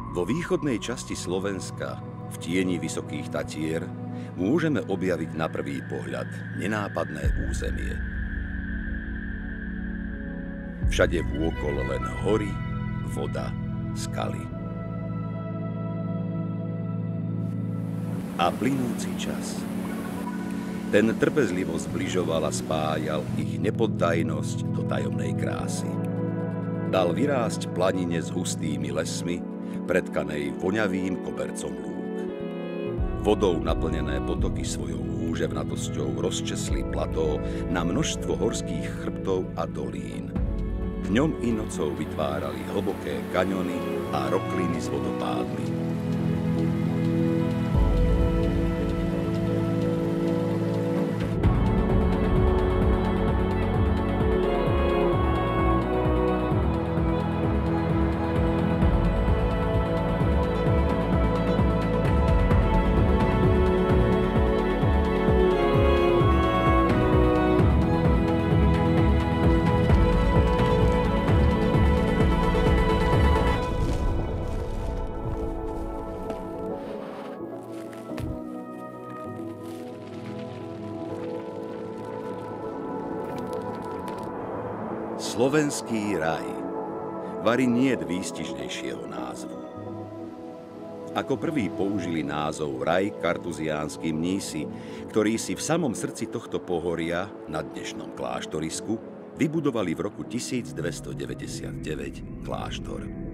Vo východnej časti Slovenska, v tieni Vysokých Tatier, môžeme objaviť na prvý pohľad nenápadné územie. Všade vôkol len hory, voda, skaly. A plynúci čas. Ten trpezlivo zbližoval a spájal ich nepoddajnosť do tajomnej krásy. Dal vyrásť planine s hustými lesmi, pretkanej voňavým kobercom lúk. Vodou naplnené potoky svojou úževnatosťou rozčesli plató na množstvo horských chrbtov a dolín. Dňom i nocou vytvárali hlboké kaňony a rokliny s vodopádmi. Slovenský raj. Vari niet výstižnejšieho názvu. Ako prvý použili názov raj kartuziánsky mnísi, ktorí si v samom srdci tohto pohoria, na dnešnom kláštorisku, vybudovali v roku 1299 kláštor.